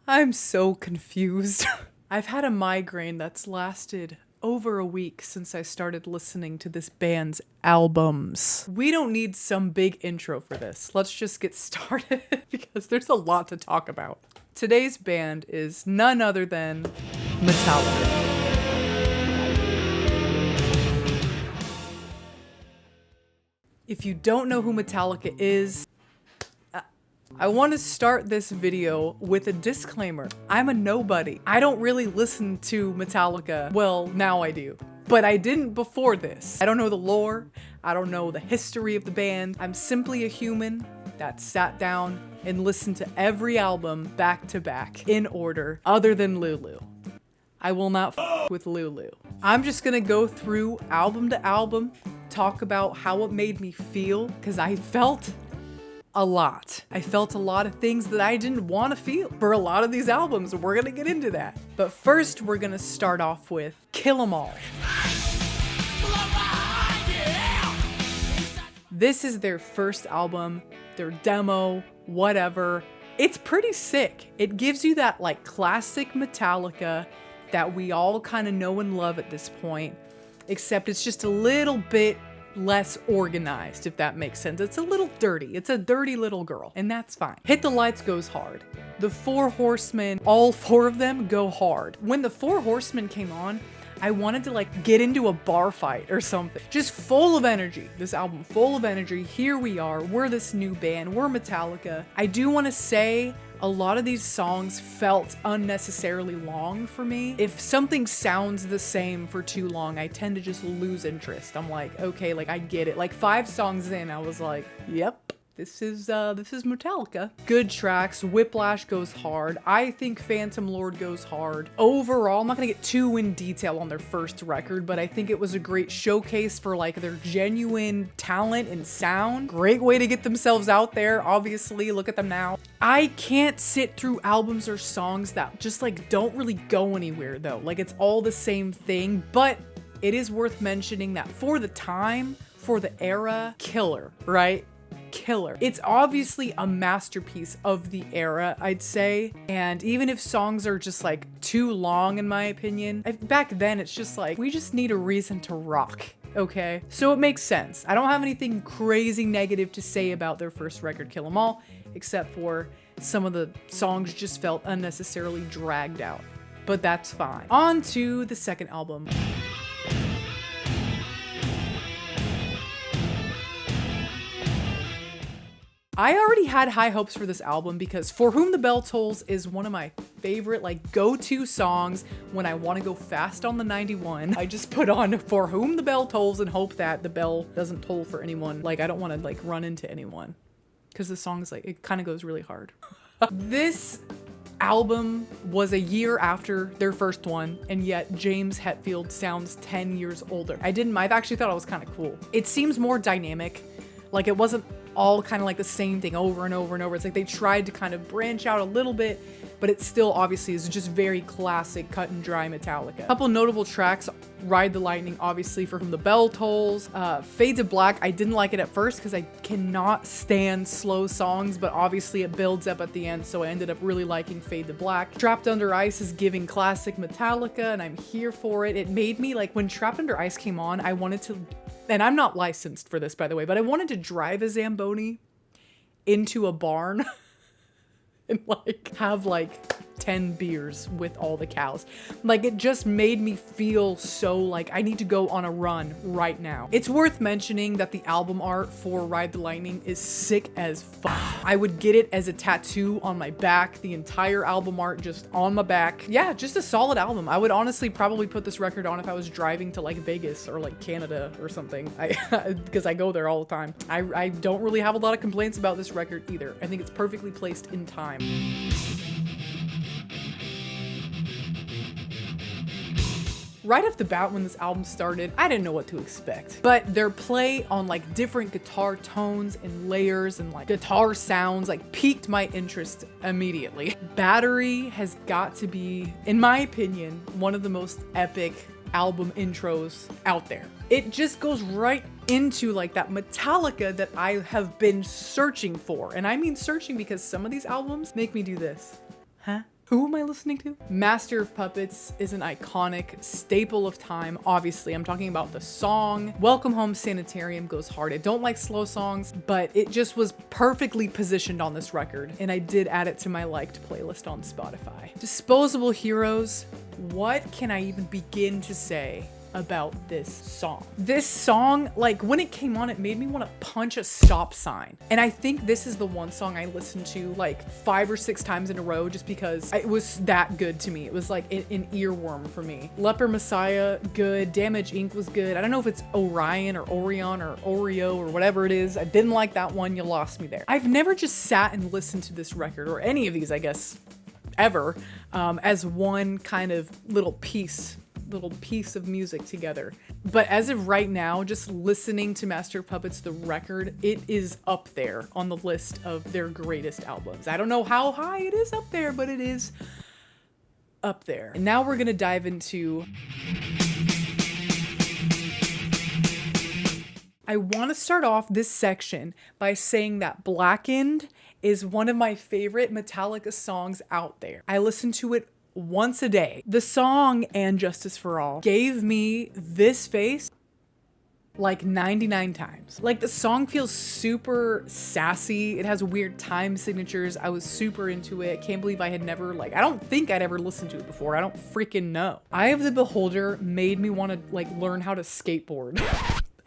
I'm so confused. I've had a migraine that's lasted over a week since I started listening to this band's albums. We don't need some big intro for this. Let's just get started because there's a lot to talk about. Today's band is none other than Metallica. If you don't know who Metallica is, I want to start this video with a disclaimer. I'm a nobody. I don't really listen to Metallica. Well, now I do. But I didn't before this. I don't know the lore. I don't know the history of the band. I'm simply a human that sat down and listened to every album back to back in order, other than Lulu. I will not f with Lulu. I'm just gonna go through album to album, talk about how it made me feel, because I felt a lot. I felt a lot of things that I didn't want to feel for a lot of these albums. We're gonna get into that. But first, we're gonna start off with Kill 'Em All. This is their first album, their demo, whatever. It's pretty sick. It gives you that like classic Metallica that we all kind of know and love at this point, except it's just a little bit less organized, if that makes sense. It's a little dirty. It's a dirty little girl, and that's fine. Hit the Lights goes hard. The Four Horsemen, all four of them go hard. When the Four Horsemen came on, I wanted to like get into a bar fight or something. Just full of energy. This album full of energy. Here we are. We're this new band. We're Metallica. I do want to say a lot of these songs felt unnecessarily long for me. If something sounds the same for too long, I tend to just lose interest. I'm like, okay, like I get it. Like 5 songs in, I was like, yep. This is Metallica. Good tracks. Whiplash goes hard. I think Phantom Lord goes hard. Overall, I'm not gonna get too in detail on their first record, but I think it was a great showcase for like their genuine talent and sound. Great way to get themselves out there. Obviously, look at them now. I can't sit through albums or songs that just like don't really go anywhere though. Like it's all the same thing, but it is worth mentioning that for the time, for the era, killer, right? Killer. It's obviously a masterpiece of the era, I'd say. And even if songs are just like too long, in my opinion, back then it's just like, we just need a reason to rock. Okay, so it makes sense. I don't have anything crazy negative to say about their first record, Kill 'Em All, except for some of the songs just felt unnecessarily dragged out. But that's fine. On to the second album. I already had high hopes for this album because For Whom the Bell Tolls is one of my favorite like go-to songs when I want to go fast on the 91. I just put on For Whom the Bell Tolls and hope that the bell doesn't toll for anyone. Like I don't want to like run into anyone because the song's like, it kind of goes really hard. This album was a year after their first one, and yet James Hetfield sounds 10 years older. I've actually thought it was kind of cool. It seems more dynamic. Like it wasn't all kind of like the same thing over and over and over. It's like they tried to kind of branch out a little bit, but it still obviously is just very classic cut and dry Metallica. A couple notable tracks: Ride the Lightning, obviously, For Whom the Bell Tolls. Fade to Black, I didn't like it at first because I cannot stand slow songs, but obviously it builds up at the end, so I ended up really liking Fade to Black. Trapped Under Ice is giving classic Metallica, and I'm here for it. It made me, like, when Trapped Under Ice came on, I wanted to, and I'm not licensed for this, by the way, but I wanted to drive a Zamboni into a barn and like have like 10 beers with all the cows. Like it just made me feel so like I need to go on a run right now. It's worth mentioning that the album art for Ride the Lightning is sick as fuck. I would get it as a tattoo on my back, the entire album art just on my back. Yeah, just a solid album. I would honestly probably put this record on if I was driving to like Vegas or like Canada or something. Because I go there all the time. I don't really have a lot of complaints about this record either. I think it's perfectly placed in time. Right off the bat when this album started, I didn't know what to expect. But their play on like different guitar tones and layers and like guitar sounds like piqued my interest immediately. Battery has got to be, in my opinion, one of the most epic album intros out there. It just goes right into like that Metallica that I have been searching for. And I mean searching because some of these albums make me do this. Huh? Who am I listening to? Master of Puppets is an iconic staple of time. Obviously, I'm talking about the song. Welcome Home Sanitarium goes hard. I don't like slow songs, but it just was perfectly positioned on this record, and I did add it to my liked playlist on Spotify. Disposable Heroes. What can I even begin to say about this song? This song, like when it came on, it made me want to punch a stop sign. And I think this is the one song I listened to like 5 or 6 times in a row just because it was that good to me. It was like an earworm for me. Leper Messiah, good. Damage Inc. was good. I don't know if it's Orion or Orion or Oreo or whatever it is. I didn't like that one. You lost me there. I've never just sat and listened to this record, or any of these, I guess, ever, as one kind of little piece of music together. But as of right now, just listening to Master of Puppets, the record, it is up there on the list of their greatest albums. I don't know how high it is up there, but it is up there. And now we're gonna dive into... I want to start off this section by saying that Blackened is one of my favorite Metallica songs out there. I listen to it once a day. The song And Justice for All gave me this face like 99 times. Like, the song feels super sassy. It has weird time signatures. I was super into it. Can't believe I had never, like, I don't think I'd ever listened to it before. I don't freaking know. Eye of the Beholder made me want to like learn how to skateboard.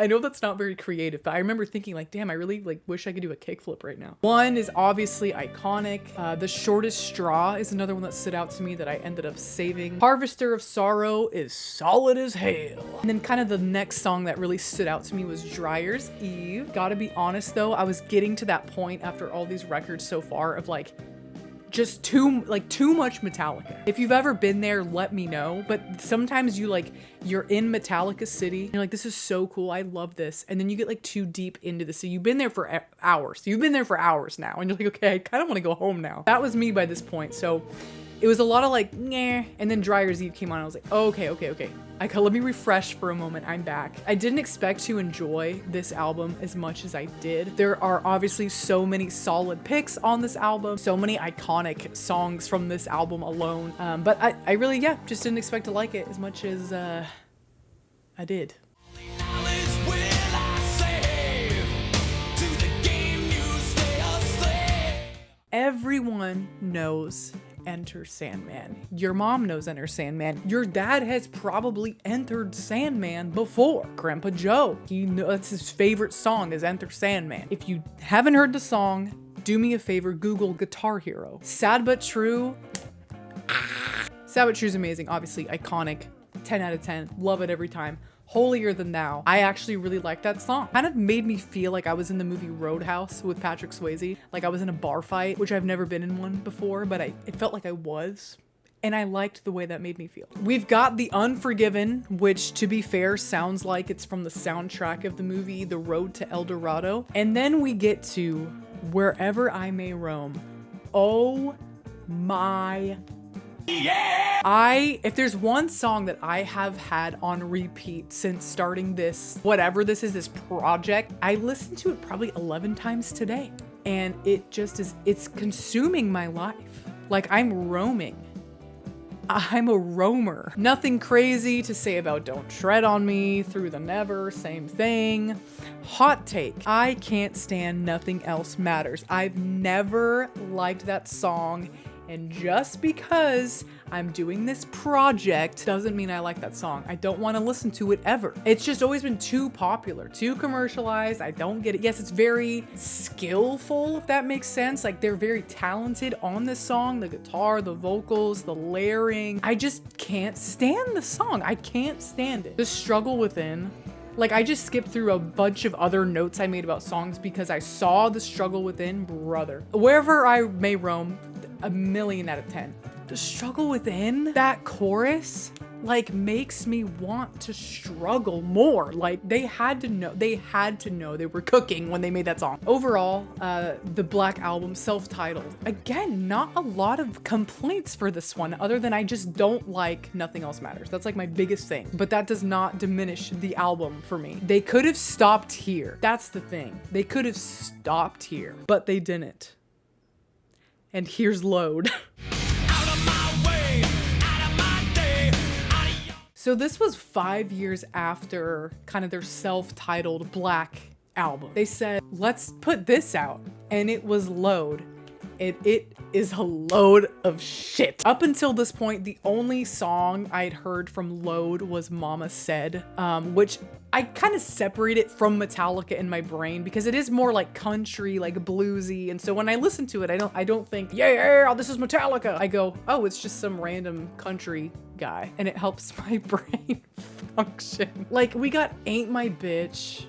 I know that's not very creative, but I remember thinking like, damn, I really like wish I could do a kickflip right now. One is obviously iconic. The Shortest Straw is another one that stood out to me that I ended up saving. Harvester of Sorrow is solid as hell. And then kind of the next song that really stood out to me was Dryer's Eve. Gotta be honest though, I was getting to that point after all these records so far of like, just too much Metallica. If you've ever been there, let me know. But sometimes you're in Metallica City and you're like, this is so cool, I love this, and then you get like too deep into the city. You've been there for hours. You've been there for hours now, and you're like, okay, I kind of want to go home now. That was me by this point. So it was a lot of like, nah. And then Dryer's Eve came on. I was like, okay. Let me refresh for a moment. I'm back. I didn't expect to enjoy this album as much as I did. There are obviously so many solid picks on this album, so many iconic songs from this album alone. But I really, just didn't expect to like it as much as I did. Everyone knows Enter Sandman. Your mom knows Enter Sandman. Your dad has probably entered Sandman before. Grandpa Joe, that's his favorite song is Enter Sandman. If you haven't heard the song, do me a favor, Google Guitar Hero. Sad But True. Sad But True is amazing. Obviously iconic. 10 out of 10. Love it every time. Holier Than Thou. I actually really like that song. Kind of made me feel like I was in the movie Roadhouse with Patrick Swayze. Like I was in a bar fight, which I've never been in one before, but it felt like I was. And I liked the way that made me feel. We've got The Unforgiven, which to be fair, sounds like it's from the soundtrack of the movie The Road to El Dorado. And then we get to Wherever I May Roam. Oh my if there's one song that I have had on repeat since starting this, whatever this is, this project, I listened to it probably 11 times today. And it just is, it's consuming my life. Like I'm roaming. I'm a roamer. Nothing crazy to say about Don't Tread on Me, Through the Never, same thing. Hot take. I can't stand Nothing Else Matters. I've never liked that song. And just because I'm doing this project doesn't mean I like that song. I don't want to listen to it ever. It's just always been too popular, too commercialized. I don't get it. Yes, it's very skillful, if that makes sense. Like they're very talented on this song, the guitar, the vocals, the layering. I just can't stand the song. I can't stand it. The Struggle Within. Like I just skipped through a bunch of other notes I made about songs because I saw The Struggle Within, brother. Wherever I May Roam, 1,000,000 out of 10. The Struggle Within, that chorus, like makes me want to struggle more. Like they had to know they were cooking when they made that song. Overall, the Black Album, self-titled. Again, not a lot of complaints for this one other than I just don't like Nothing Else Matters. That's like my biggest thing, but that does not diminish the album for me. They could have stopped here. That's the thing. They could have stopped here, but they didn't. And here's Load. Out of my So this was 5 years after kind of their self-titled Black album. They said, let's put this out. And it was Load. It is a load of shit. Up until this point, the only song I'd heard from Load was Mama Said, which I kind of separate it from Metallica in my brain because it is more like country, like bluesy. And so when I listen to it, I don't think, yeah, this is Metallica. I go, oh, it's just some random country guy. And it helps my brain function. Like, we got Ain't My Bitch,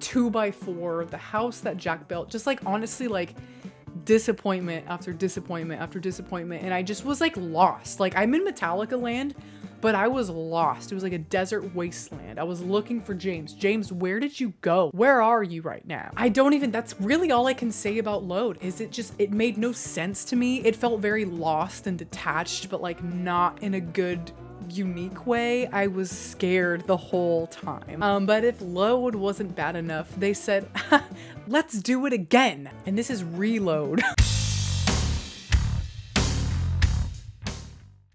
2x4, The House That Jack Built, just like honestly, like disappointment after disappointment after disappointment. And I just was like lost. Like, I'm in Metallica land, but I was lost. It was like a desert wasteland. I was looking for James. James, where did you go? Where are you right now? That's really all I can say about Load is it made no sense to me. It felt very lost and detached, but like not in a good, unique way. I was scared the whole time. But if Load wasn't bad enough, they said, let's do it again. And this is Reload.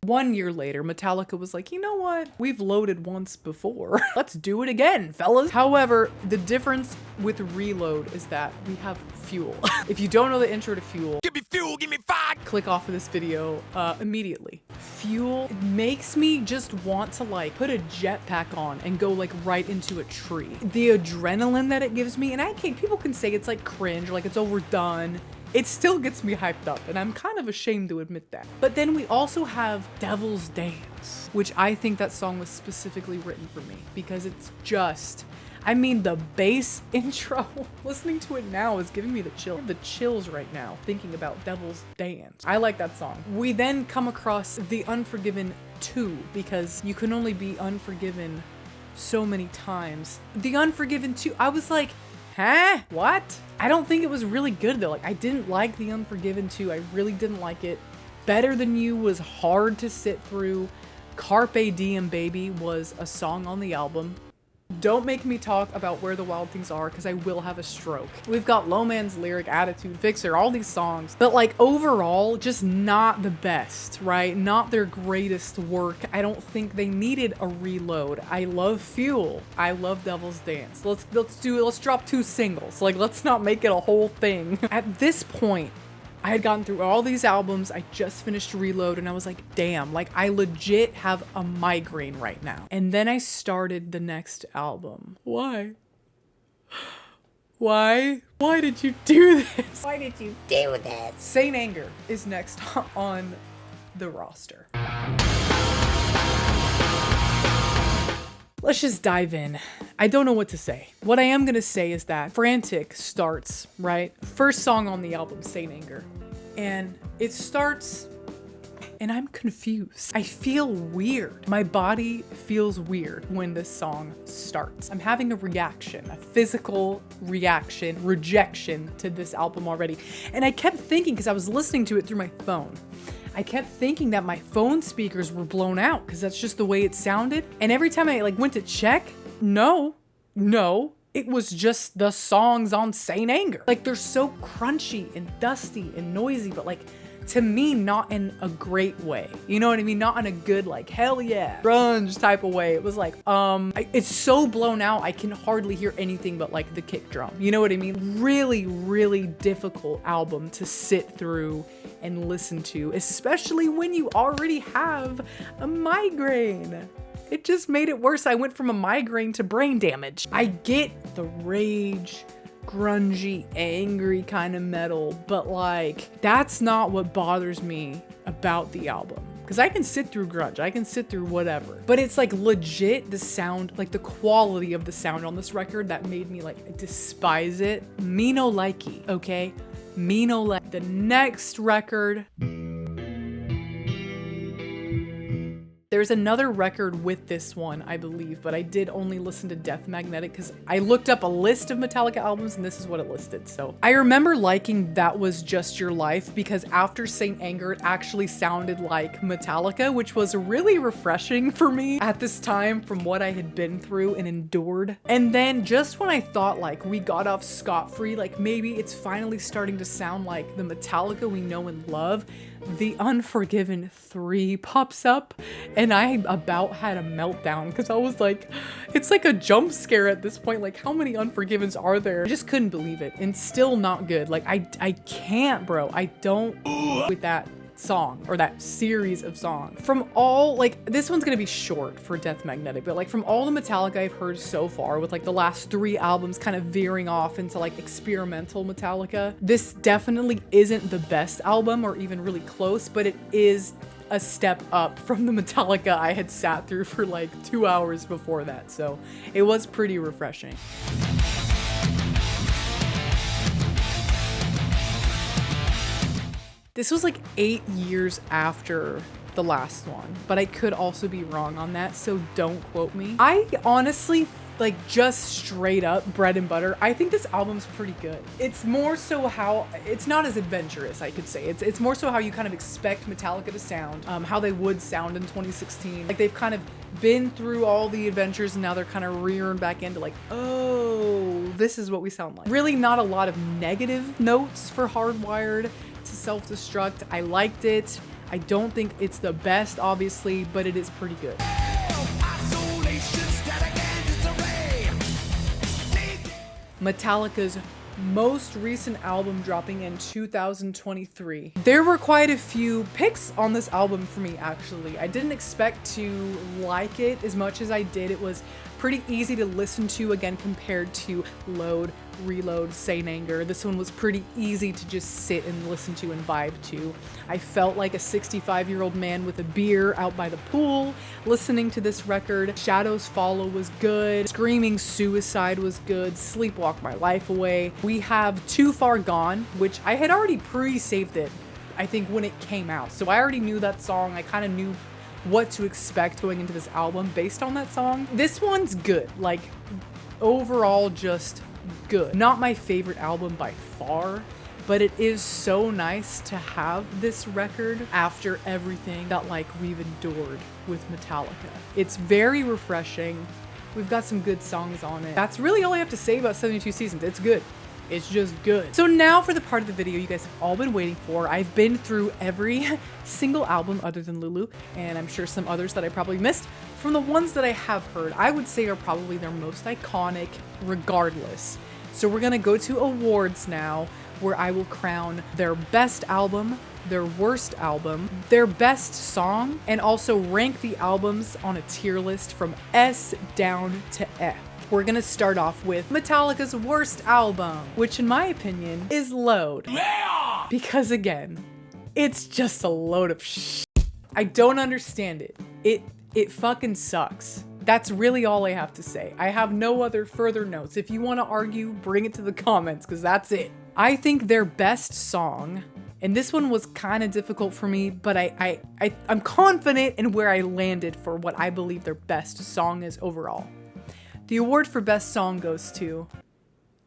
1 year later, Metallica was like, you know what? We've loaded once before. Let's do it again, fellas. However, the difference with Reload is that we have Fuel. If you don't know the intro to Fuel, give me fuel, give me fire, click off of this video immediately. Fuel makes me just want to like put a jetpack on and go like right into a tree. The adrenaline that it gives me, and people can say it's like cringe, like it's overdone. It still gets me hyped up, and I'm kind of ashamed to admit that. But then we also have Devil's Dance, which I think that song was specifically written for me because it's just, I mean, the bass intro, listening to it now is giving me the chills right now, thinking about Devil's Dance. I like that song. We then come across The Unforgiven 2, because you can only be unforgiven so many times. The Unforgiven 2, I was like, huh? What? I don't think it was really good though. Like, I didn't like The Unforgiven 2. I really didn't like it. Better Than You was hard to sit through. Carpe Diem Baby was a song on the album. Don't make me talk about Where the Wild Things Are, because I will have a stroke. We've got Low Man's Lyric, Attitude, Fixer, all these songs. But like overall, just not the best, right? Not their greatest work. I don't think they needed a reload. I love Fuel. I love Devil's Dance. Let's drop 2 singles. Like, let's not make it a whole thing. At this point, I had gotten through all these albums. I just finished Reload and I was like, damn, like I legit have a migraine right now. And then I started the next album. Why? Why? Why did you do this? Why did you do this? Saint Anger is next on the roster. Let's just dive in. I don't know what to say. What I am gonna say is that Frantic starts, right? First song on the album, Saint Anger. And it starts, and I'm confused. I feel weird. My body feels weird when this song starts. I'm having a reaction, a physical reaction, rejection to this album already. And I kept thinking, because I was listening to it through my phone, I kept thinking that my phone speakers were blown out because that's just the way it sounded. And every time I like went to check, no, it was just the songs on Saint Anger. Like, they're so crunchy and dusty and noisy, but like, to me, not in a great way. You know what I mean? Not in a good, like, hell yeah, grunge type of way. It was like, it's so blown out, I can hardly hear anything but like the kick drum. You know what I mean? Really, really difficult album to sit through and listen to, especially when you already have a migraine. It just made it worse. I went from a migraine to brain damage. I get the rage, grungy, angry kind of metal, but like, that's not what bothers me about the album. Because I can sit through grunge, I can sit through whatever, but it's like legit the sound, like the quality of the sound on this record that made me like despise it. Me no likey, okay? Me no like. The next record, there's another record with this one, I believe, but I did only listen to Death Magnetic because I looked up a list of Metallica albums and this is what it listed. So I remember liking That Was Just Your Life because after Saint Anger, it actually sounded like Metallica, which was really refreshing for me at this time from what I had been through and endured. And then just when I thought like we got off scot-free, like maybe it's finally starting to sound like the Metallica we know and love, The Unforgiven 3 pops up, and I about had a meltdown because I was like, it's like a jump scare at this point. Like, how many Unforgivens are there? I just couldn't believe it, and still not good. Like, I can't, bro. I don't with that song or that series of songs. From all, like, this one's gonna be short for Death Magnetic, but like from all the Metallica I've heard so far, with like the last 3 albums kind of veering off into like experimental Metallica, this definitely isn't the best album or even really close, but it is a step up from the Metallica I had sat through for like 2 hours before that. So it was pretty refreshing. This was like 8 years after the last one, but I could also be wrong on that, so don't quote me. I honestly, like, just straight up bread and butter, I think this album's pretty good. It's more so how, it's not as adventurous, I could say. It's more so how you kind of expect Metallica to sound, how they would sound in 2016. Like, they've kind of been through all the adventures and now they're kind of rearing back into like, oh, this is what we sound like. Really not a lot of negative notes for Hardwired to Self-Destruct. I liked it. I don't think it's the best, obviously, but it is pretty good. Metallica's most recent album dropping in 2023. There were quite a few picks on this album for me, actually. I didn't expect to like it as much as I did. It was pretty easy to listen to, again, compared to Load, Reload, Saint Anger. This one was pretty easy to just sit and listen to and vibe to. I felt like a 65-year-old man with a beer out by the pool listening to this record. Shadows Follow was good. Screaming Suicide was good. Sleepwalk My Life Away. We have Too Far Gone, which I had already pre-saved it, I think, when it came out. So I already knew that song. I kind of knew what to expect going into this album based on that song. This one's good. Like, overall, just good. Not my favorite album by far, but it is so nice to have this record after everything that like we've endured with Metallica. It's very refreshing. We've got some good songs on it. That's really all I have to say about 72 Seasons. It's good. It's just good. So now for the part of the video you guys have all been waiting for. I've been through every single album other than Lulu, and I'm sure some others that I probably missed. From the ones that I have heard, I would say are probably their most iconic regardless. So we're gonna go to awards now, where I will crown their best album, their worst album, their best song, and also rank the albums on a tier list from S down to F. We're gonna start off with Metallica's worst album, which in my opinion is Load. Yeah! Because again, it's just a load of shit. I don't understand it. It fucking sucks. That's really all I have to say. I have no other further notes. If you want to argue, bring it to the comments, because that's it. I think their best song, and this one was kind of difficult for me, but I'm confident in where I landed for what I believe their best song is overall. The award for best song goes to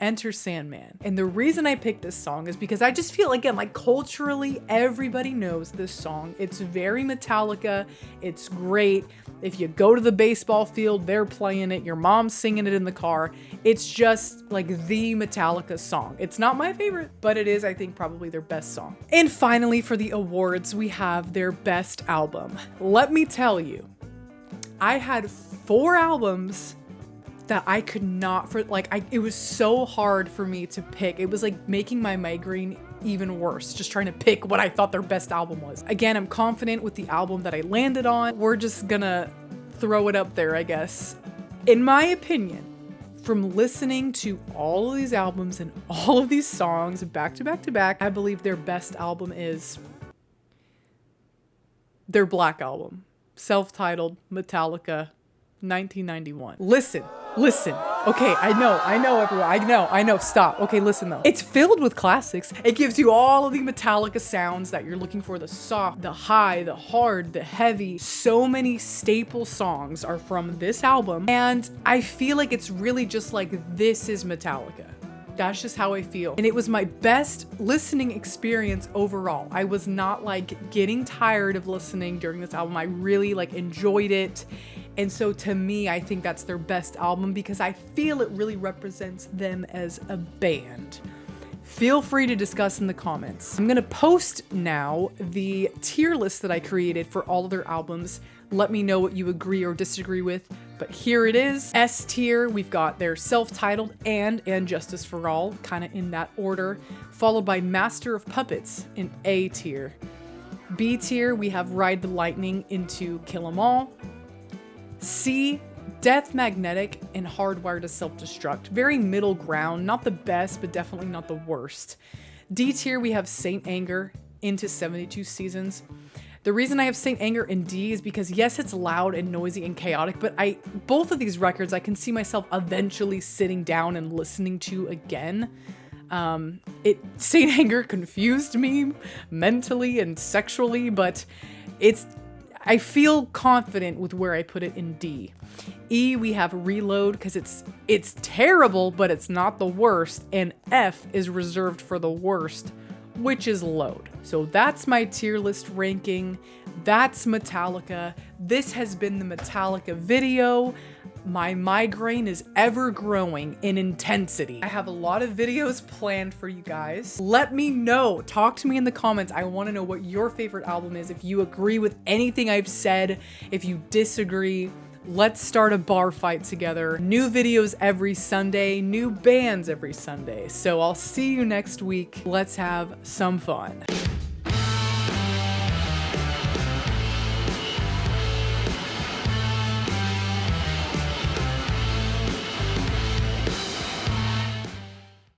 Enter Sandman. And the reason I picked this song is because I just feel, again, like culturally, everybody knows this song. It's very Metallica. It's great. If you go to the baseball field, they're playing it. Your mom's singing it in the car. It's just like the Metallica song. It's not my favorite, but it is, I think, probably their best song. And finally, for the awards, we have their best album. Let me tell you, I had 4 albums that I could not, it was so hard for me to pick. It was like making my migraine even worse, just trying to pick what I thought their best album was. Again, I'm confident with the album that I landed on. We're just gonna throw it up there, I guess. In my opinion, from listening to all of these albums and all of these songs back to back to back, I believe their best album is their Black Album, self-titled Metallica 1991. Listen. Okay, I know everyone. I know, stop. Okay, listen though. It's filled with classics. It gives you all of the Metallica sounds that you're looking for, the soft, the high, the hard, the heavy. So many staple songs are from this album, and I feel like it's really just like, this is Metallica. That's just how I feel. And it was my best listening experience overall. I was not like getting tired of listening during this album. I really like enjoyed it. And so to me, I think that's their best album because I feel it really represents them as a band. feel free to discuss in the comments. I'm gonna post now the tier list that I created for all of their albums. Let me know what you agree or disagree with, but here it is. S tier, we've got their self-titled and Justice for All, kind of in that order, followed by Master of Puppets in A tier. B tier, we have Ride the Lightning into Kill 'Em All. C, Death Magnetic and Hardwired to Self-Destruct. Very middle ground, not the best, but definitely not the worst. D tier, we have Saint Anger into 72 Seasons. The reason I have Saint Anger in D is because yes, it's loud and noisy and chaotic, but both of these records I can see myself eventually sitting down and listening to again. Saint Anger confused me mentally and sexually, but I feel confident with where I put it in D. E, we have Reload because it's terrible, but it's not the worst, and F is reserved for the worst, which is Load. So that's my tier list ranking. That's Metallica. This has been the Metallica video. My migraine is ever growing in intensity. I have a lot of videos planned for you guys. Let me know, talk to me in the comments. I wanna know what your favorite album is. If you agree with anything I've said, if you disagree, let's start a bar fight together. New videos every Sunday, new bands every Sunday. So I'll see you next week. Let's have some fun.